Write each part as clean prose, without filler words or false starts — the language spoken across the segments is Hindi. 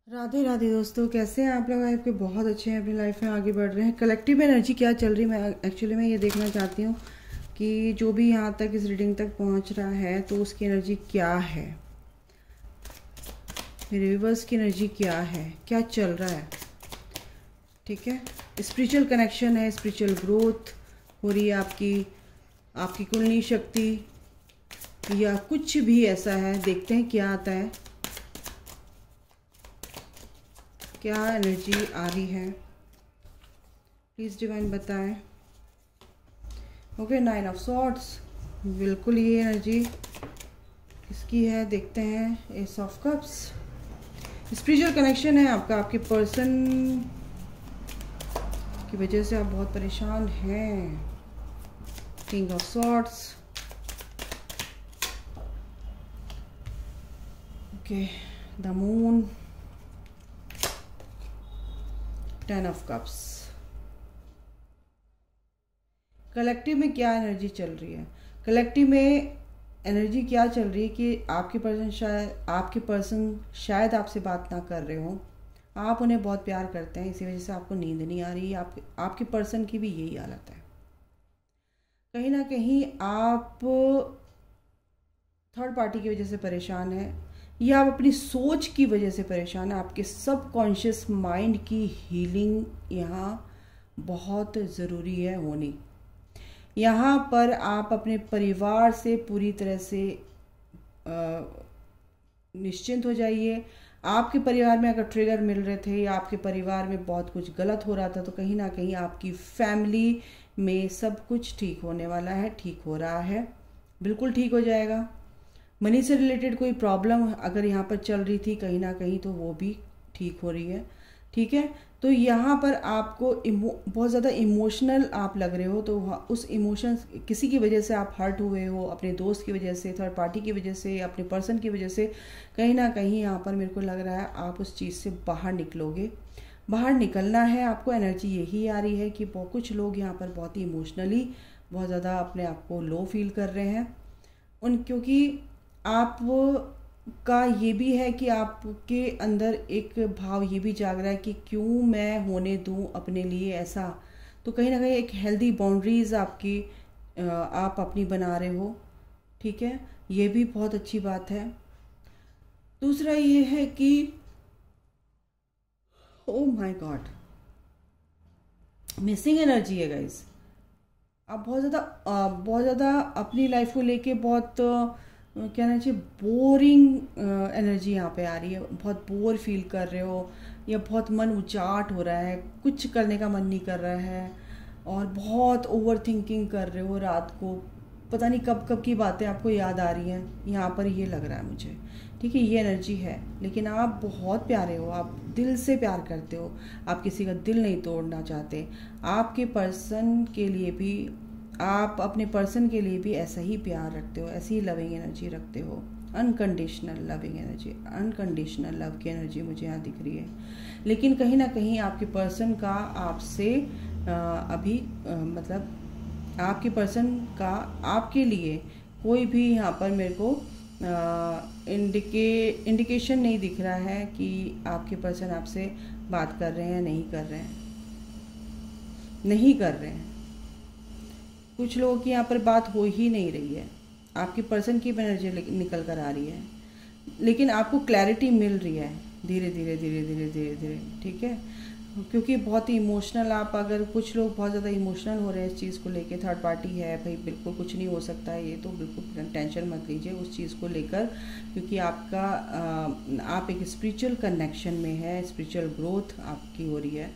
राधे राधे दोस्तों, कैसे हैं आप लोग? आपके बहुत अच्छे हैं, अपनी लाइफ में आगे बढ़ रहे हैं। कलेक्टिव एनर्जी क्या चल रही है, मैं एक्चुअली मैं ये देखना चाहती हूँ कि जो भी यहाँ तक इस रीडिंग तक पहुँच रहा है तो उसकी एनर्जी क्या है, मेरे व्यूअर्स की एनर्जी क्या है, क्या चल रहा है। ठीक है, स्पिरिचुअल कनेक्शन है, स्पिरिचुअल ग्रोथ हो रही है आपकी कुंडली शक्ति या कुछ भी ऐसा है। देखते हैं क्या आता है, क्या एनर्जी आ रही है, प्लीज़ डिवाइन बताएं। ओके, 9 ऑफ सॉर्ड्स, बिल्कुल ये एनर्जी इसकी है। देखते हैं S of cups, spiritual connection है आपका, आपके पर्सन की वजह से आप बहुत परेशान हैं। King of swords, okay, the moon, 10 of cups. Collective में क्या एनर्जी चल रही है? कलेक्टिव में एनर्जी क्या चल रही है कि आपके पर्सन शायद आपसे बात ना कर रहे हो, आप उन्हें बहुत प्यार करते हैं, इसी वजह से आपको नींद नहीं आ रही। आपके पर्सन की भी यही हालत है। कहीं ना कहीं आप थर्ड पार्टी की वजह से परेशान हैं या आप अपनी सोच की वजह से परेशान है। आपके सबकॉन्शियस माइंड की हीलिंग यहाँ बहुत ज़रूरी है होनी। यहाँ पर आप अपने परिवार से पूरी तरह से निश्चिंत हो जाइए। आपके परिवार में अगर ट्रिगर मिल रहे थे या आपके परिवार में बहुत कुछ गलत हो रहा था तो कहीं ना कहीं आपकी फैमिली में सब कुछ ठीक होने वाला है, ठीक हो रहा है, बिल्कुल ठीक हो जाएगा। मनी से रिलेटेड कोई प्रॉब्लम अगर यहाँ पर चल रही थी कहीं ना कहीं तो वो भी ठीक हो रही है। ठीक है, तो यहाँ पर आपको बहुत ज़्यादा इमोशनल आप लग रहे हो, तो उस इमोशन किसी की वजह से आप हर्ट हुए हो, अपने दोस्त की वजह से, थर्ड पार्टी की वजह से, अपने पर्सन की वजह से, कहीं ना कहीं यहाँ पर मेरे को लग रहा है आप उस चीज़ से बाहर निकलोगे। बाहर निकलना है आपको, एनर्जी यही आ रही है कि कुछ लोग यहाँ पर बहुत ही इमोशनली बहुत ज़्यादा अपने आप को लो फील कर रहे हैं क्योंकि आप का ये भी है कि आपके अंदर एक भाव ये भी जाग रहा है कि क्यों मैं होने दूं अपने लिए ऐसा। तो कहीं ना कहीं एक हेल्दी बाउंड्रीज आपकी आप अपनी बना रहे हो। ठीक है, ये भी बहुत अच्छी बात है। दूसरा ये है कि oh my God, missing energy है गाइस। आप बहुत ज़्यादा अपनी लाइफ को लेके बहुत कहना चाहिए बोरिंग एनर्जी यहाँ पे आ रही है। बहुत बोर फील कर रहे हो या बहुत मन उचाट हो रहा है, कुछ करने का मन नहीं कर रहा है और बहुत ओवर थिंकिंग कर रहे हो। रात को पता नहीं कब कब की बातें आपको याद आ रही हैं, यहाँ पर ये लग रहा है मुझे। ठीक है, ये एनर्जी है, लेकिन आप बहुत प्यारे हो, आप दिल से प्यार करते हो, आप किसी का दिल नहीं तोड़ना चाहते। आपके पर्सन के लिए भी, आप अपने पर्सन के लिए भी ऐसा ही प्यार रखते हो, ऐसी ही लविंग एनर्जी रखते हो, unconditional loving energy, unconditional love की एनर्जी मुझे यहाँ दिख रही है। लेकिन कहीं ना कहीं आपके पर्सन का आपसे अभी मतलब आपके पर्सन का आपके लिए कोई भी यहाँ पर मेरे को इंडिकेशन नहीं दिख रहा है कि आपके पर्सन आपसे बात कर रहे हैं, नहीं कर रहे हैं, नहीं कर रहे हैं। कुछ लोगों की यहाँ पर बात हो ही नहीं रही है, आपकी पर्सन की एनर्जी निकल कर आ रही है, लेकिन आपको क्लैरिटी मिल रही है धीरे धीरे धीरे धीरे धीरे धीरे। ठीक है, क्योंकि बहुत ही इमोशनल आप, अगर कुछ लोग बहुत ज़्यादा इमोशनल हो रहे हैं इस चीज़ को लेके, थर्ड पार्टी है भाई, बिल्कुल कुछ नहीं हो सकता है, ये तो बिल्कुल टेंशन मत लीजिए उस चीज़ को लेकर, क्योंकि आप एक स्पिरिचुअल कनेक्शन में है, स्पिरिचुअल ग्रोथ आपकी हो रही है।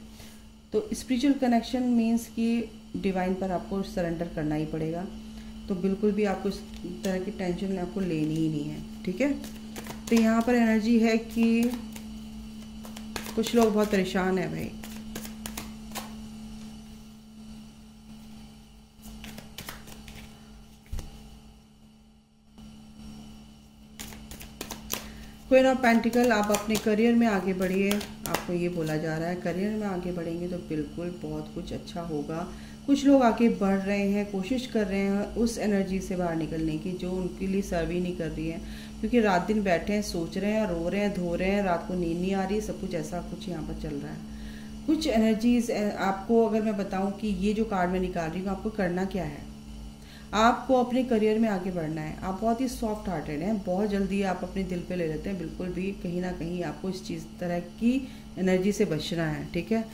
तो स्पिरिचुअल कनेक्शन मीन्स कि डिवाइन पर आपको सरेंडर करना ही पड़ेगा, तो बिल्कुल भी आपको इस तरह की टेंशन आपको लेनी ही नहीं है। ठीक है, तो यहाँ पर एनर्जी है कि कुछ लोग बहुत परेशान है भाई। क्वीन ऑफ पेंटिकल, आप अपने करियर में आगे बढ़िए, आपको ये बोला जा रहा है करियर में आगे बढ़ेंगे तो बिल्कुल बहुत कुछ अच्छा होगा। कुछ लोग आगे बढ़ रहे हैं, कोशिश कर रहे हैं उस एनर्जी से बाहर निकलने की जो उनके लिए सर्व ही नहीं कर रही है, क्योंकि रात दिन बैठे हैं, सोच रहे हैं, रो रहे हैं, धो रहे हैं, रात को नींद नहीं आ रही, सब कुछ ऐसा कुछ यहाँ पर चल रहा है। कुछ एनर्जीज आपको अगर मैं बताऊं कि ये जो कार्ड मैं निकाल रही हूँ, आपको करना क्या है, आपको अपने करियर में आगे बढ़ना है। आप बहुत ही सॉफ्ट हार्टेड हैं, बहुत जल्दी आप अपने दिल पे ले लेते हैं, बिल्कुल भी कहीं ना कहीं आपको इस चीज़ तरह की एनर्जी से बचना है, ठीक है।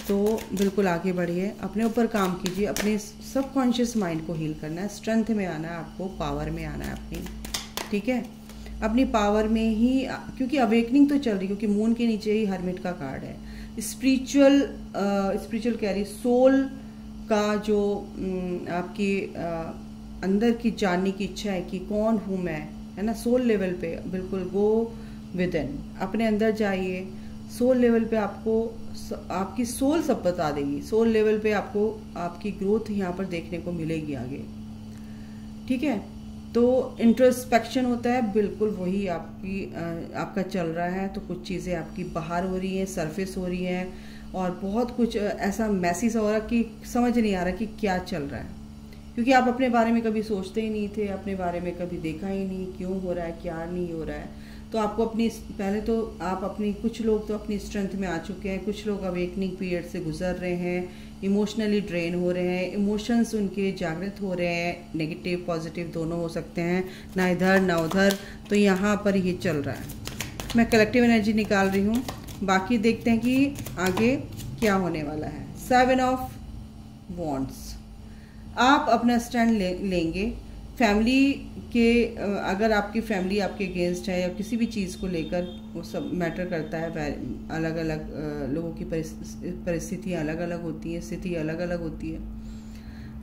तो बिल्कुल आगे बढ़िए, अपने ऊपर काम कीजिए, अपने सबकॉन्शियस माइंड को हील करना है, स्ट्रेंथ में आना है, आपको पावर में आना है अपनी, ठीक है। अपनी पावर में ही, क्योंकि अवेकनिंग तो चल रही, क्योंकि मून के नीचे ही हर्मिट का कार्ड है। स्पिरिचुअल कह रही, सोल का जो आपकी अंदर की जानने की इच्छा है कि कौन हूँ मैं, है ना, सोल लेवल पे बिल्कुल गो विद इन, अपने अंदर जाइए। सोल लेवल पे आपको आपकी सोल सब बता देगी, सोल लेवल पे आपको आपकी ग्रोथ यहाँ पर देखने को मिलेगी आगे, ठीक है। तो इंट्रोस्पेक्शन होता है, बिल्कुल वही आपका चल रहा है। तो कुछ चीज़ें आपकी बाहर हो रही हैं, सरफेस हो रही हैं, और बहुत कुछ ऐसा मैसी सा हो रहा कि समझ नहीं आ रहा कि क्या चल रहा है, क्योंकि आप अपने बारे में कभी सोचते ही नहीं थे, अपने बारे में कभी देखा ही नहीं क्यों हो रहा है, क्या नहीं हो रहा है। तो आपको अपनी, पहले तो आप अपनी, कुछ लोग तो अपनी स्ट्रेंथ में आ चुके हैं, कुछ लोग अवेकनिंग पीरियड से गुजर रहे हैं, इमोशनली ड्रेन हो रहे हैं, इमोशंस उनके जागृत हो रहे हैं, नेगेटिव पॉजिटिव दोनों हो सकते हैं, ना इधर ना उधर। तो यहाँ पर ये चल रहा है। मैं कलेक्टिव एनर्जी निकाल रही हूँ, बाकी देखते हैं कि आगे क्या होने वाला है। 7 ऑफ वॉन्ड्स, आप अपना स्टैंड लेंगे फैमिली के, अगर आपकी फैमिली आपके अगेंस्ट है या किसी भी चीज़ को लेकर, वो सब मैटर करता है। अलग अलग लोगों की परिस्थितियाँ अलग अलग होती हैं, स्थिति अलग अलग होती है।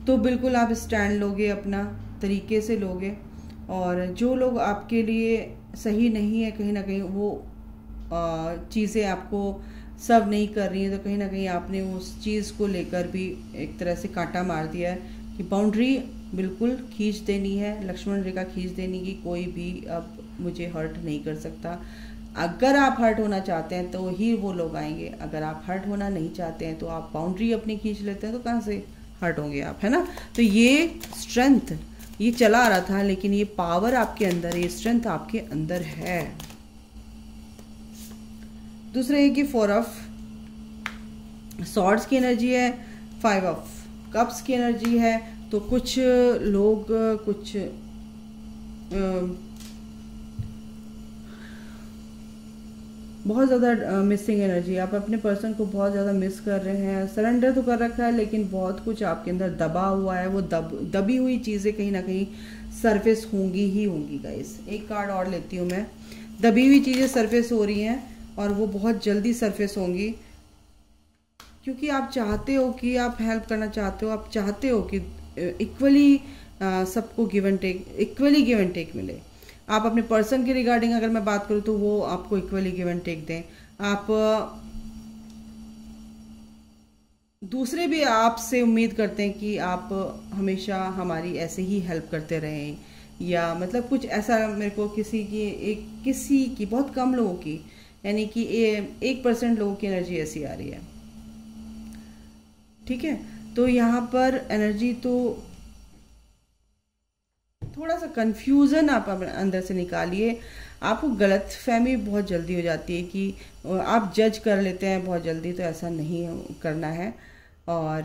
तो बिल्कुल आप स्टैंड लोगे, अपना तरीके से लोगे, और जो लोग आपके लिए सही नहीं है, कहीं ना कहीं वो चीज़ें आपको सर्व नहीं कर रही हैं, तो कहीं ना कहीं आपने उस चीज़ को लेकर भी एक तरह से कांटा मार दिया है कि बाउंड्री बिल्कुल खींच देनी है, लक्ष्मण रेखा खींच देनी कि कोई भी अब मुझे हर्ट नहीं कर सकता। अगर आप हर्ट होना चाहते हैं तो ही वो लोग आएंगे, अगर आप हर्ट होना नहीं चाहते हैं तो आप बाउंड्री अपनी खींच लेते हैं, तो कहाँ से हर्ट होंगे आप, है ना। तो ये स्ट्रेंथ ये चला आ रहा था, लेकिन ये पावर आपके अंदर, ये स्ट्रेंथ आपके अंदर है। दूसरा है कि 4 ऑफ सॉर्ड्स की एनर्जी है, 5 ऑफ कप्स की एनर्जी है। तो कुछ लोग कुछ बहुत ज़्यादा मिसिंग एनर्जी, आप अपने पर्सन को बहुत ज़्यादा मिस कर रहे हैं। सरेंडर तो कर रखा है, लेकिन बहुत कुछ आपके अंदर दबा हुआ है, वो दबी हुई चीज़ें कहीं ना कहीं सरफेस होंगी ही होंगी गाइस। एक कार्ड और लेती हूँ मैं। दबी हुई चीज़ें सरफेस हो रही हैं, और वो बहुत जल्दी सरफेस होंगी, क्योंकि आप चाहते हो कि आप हेल्प करना चाहते हो, आप चाहते हो कि इक्वली सबको give and take, equally give and take मिले। आप अपने पर्सन के रिगार्डिंग अगर मैं बात करूँ तो वो आपको इक्वली गिव एंड टेक दें। आप दूसरे भी आपसे उम्मीद करते हैं कि आप हमेशा हमारी ऐसे ही हेल्प करते रहें, या मतलब कुछ ऐसा। मेरे को किसी की बहुत कम लोगों की, यानी कि 1% लोगों की एनर्जी ऐसी आ रही है, ठीक है। तो यहाँ पर एनर्जी तो थोड़ा सा कंफ्यूजन आप अंदर से निकालिए। आपको गलत फहमी बहुत जल्दी हो जाती है कि आप जज कर लेते हैं बहुत जल्दी, तो ऐसा नहीं करना है। और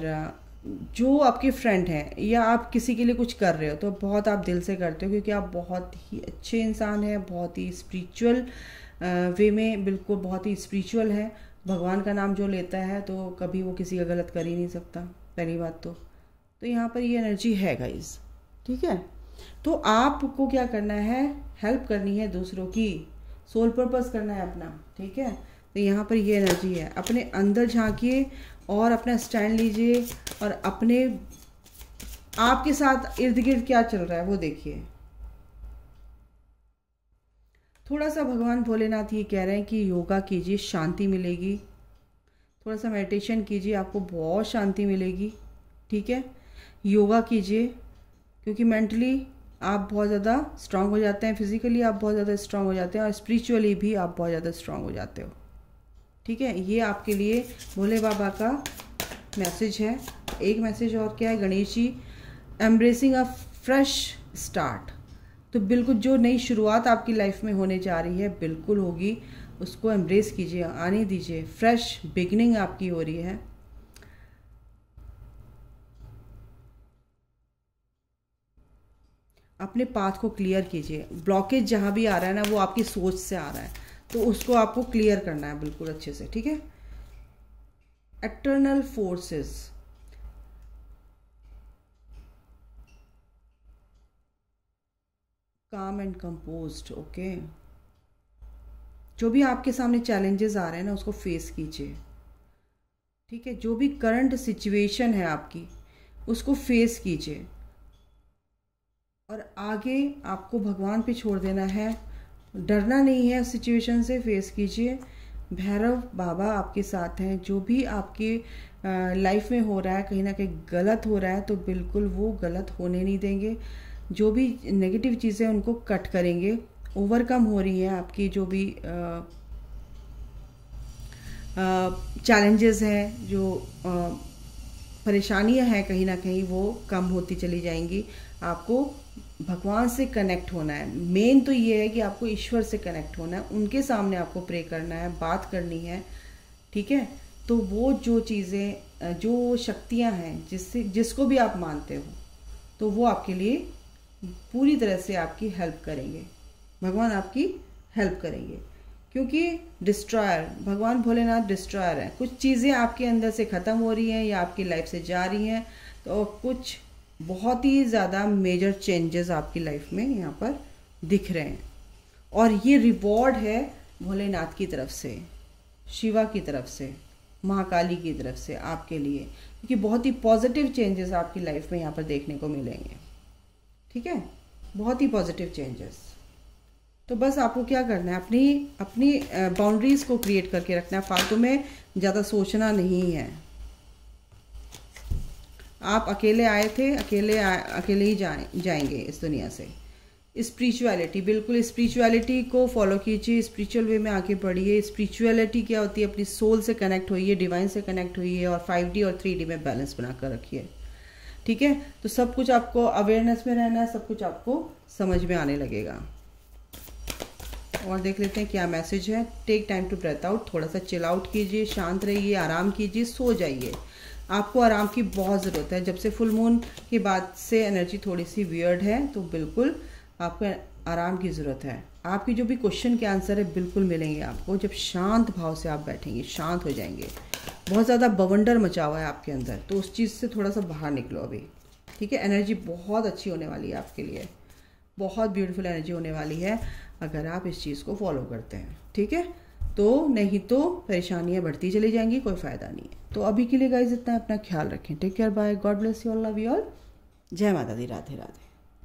जो आपके फ्रेंड हैं या आप किसी के लिए कुछ कर रहे हो तो बहुत आप दिल से करते हो, क्योंकि आप बहुत ही अच्छे इंसान हैं, बहुत ही स्पिरिचुअल वे में, बिल्कुल बहुत ही स्पिरिचुअल है। भगवान का नाम जो लेता है तो कभी वो किसी का गलत कर ही नहीं सकता, पहली बात तो यहाँ पर ये एनर्जी है गाइस, ठीक है। तो आपको क्या करना है, हेल्प करनी है दूसरों की, सोल पर्पस करना है अपना, ठीक है। तो यहाँ पर ये एनर्जी है। अपने अंदर झांकिए और अपना स्टैंड लीजिए, और अपने आपके साथ इर्द गिर्द क्या चल रहा है वो देखिए। थोड़ा सा भगवान भोलेनाथ ये कह रहे हैं कि योगा कीजिए, शांति मिलेगी। थोड़ा सा मेडिटेशन कीजिए, आपको बहुत शांति मिलेगी, ठीक है। योगा कीजिए, क्योंकि मेंटली आप बहुत ज़्यादा स्ट्रांग हो जाते हैं, फिजिकली आप बहुत ज़्यादा स्ट्रांग हो जाते हैं, और स्पिरिचुअली भी आप बहुत ज़्यादा स्ट्रांग हो जाते हो, ठीक है। ये आपके लिए भोले बाबा का मैसेज है। एक मैसेज और क्या है, गणेश जी, एम्ब्रेसिंग अ फ्रेश स्टार्ट। तो बिल्कुल जो नई शुरुआत आपकी लाइफ में होने जा रही है बिल्कुल होगी, उसको एम्ब्रेस कीजिए, आने दीजिए। फ्रेश बिगनिंग आपकी हो रही है। अपने पाथ को क्लियर कीजिए। ब्लॉकेज जहाँ भी आ रहा है ना वो आपकी सोच से आ रहा है, तो उसको आपको क्लियर करना है बिल्कुल अच्छे से, ठीक है। एक्सटर्नल फोर्सेस, काम एंड कंपोज्ड, ओके। जो भी आपके सामने चैलेंजेस आ रहे हैं ना उसको फेस कीजिए, ठीक है। जो भी करंट सिचुएशन है आपकी उसको फेस कीजिए और आगे आपको भगवान पे छोड़ देना है। डरना नहीं है, सिचुएशन से फेस कीजिए। भैरव बाबा आपके साथ हैं। जो भी आपके लाइफ में हो रहा है कहीं ना कहीं गलत हो रहा है तो बिल्कुल वो गलत होने नहीं देंगे। जो भी नेगेटिव चीज़ें उनको कट करेंगे। ओवरकम हो रही है आपकी जो भी चैलेंजेस हैं, जो परेशानियां हैं कहीं ना कहीं वो कम होती चली जाएंगी। आपको भगवान से कनेक्ट होना है। मेन तो ये है कि आपको ईश्वर से कनेक्ट होना है, उनके सामने आपको प्रे करना है, बात करनी है, ठीक है। तो वो जो चीज़ें, जो शक्तियां हैं जिसको भी आप मानते हो, तो वो आपके लिए पूरी तरह से आपकी हेल्प करेंगे। भगवान आपकी हेल्प करेंगे क्योंकि डिस्ट्रॉयर, भगवान भोलेनाथ डिस्ट्रॉयर हैं। कुछ चीज़ें आपके अंदर से ख़त्म हो रही हैं या आपकी लाइफ से जा रही हैं, तो कुछ बहुत ही ज़्यादा मेजर चेंजेस आपकी लाइफ में यहाँ पर दिख रहे हैं। और ये रिवॉर्ड है भोलेनाथ की तरफ से, शिवा की तरफ से, महाकाली की तरफ से आपके लिए, क्योंकि बहुत ही पॉजिटिव चेंजेस आपकी लाइफ में यहाँ पर देखने को मिलेंगे, ठीक है। बहुत ही पॉजिटिव चेंजेस। तो बस आपको क्या करना है, अपनी बाउंड्रीज को क्रिएट करके रखना है। फालतू में ज़्यादा सोचना नहीं है। आप अकेले आए थे, अकेले ही जाएंगे इस दुनिया से। स्पिरिचुअलिटी, बिल्कुल स्पिरिचुअलिटी को फॉलो कीजिए, स्पिरिचुअल वे में आगे बढ़िए। स्पिरिचुअलिटी क्या होती है, अपनी सोल से कनेक्ट होइए, डिवाइन से कनेक्ट होइए और 5D और 3D में बैलेंस बनाकर रखिए, ठीक है। तो सब कुछ आपको अवेयरनेस में रहना है, सब कुछ आपको समझ में आने लगेगा। और देख लेते हैं क्या मैसेज है। Take time to breathe out, थोड़ा सा चिल आउट कीजिए, शांत रहिए, आराम कीजिए, सो जाइए। आपको आराम की बहुत ज़रूरत है। जब से फुल मून के बाद से एनर्जी थोड़ी सी वियर्ड है, तो बिल्कुल आपको आराम की ज़रूरत है। आपकी जो भी क्वेश्चन के आंसर है बिल्कुल मिलेंगे आपको जब शांत भाव से आप बैठेंगे, शांत हो जाएंगे। बहुत ज़्यादा बवंडर मचा हुआ है आपके अंदर, तो उस चीज़ से थोड़ा सा बाहर निकलो अभी, ठीक है। एनर्जी बहुत अच्छी होने वाली है आपके लिए, बहुत ब्यूटीफुल एनर्जी होने वाली है अगर आप इस चीज़ को फॉलो करते हैं, ठीक है। तो नहीं तो परेशानियां बढ़ती चली जाएंगी, कोई फ़ायदा नहीं है। तो अभी के लिए गाइस इतना, अपना ख्याल रखें। Take care, bye, God bless you all, love you all, जय माता दी, राधे राधे।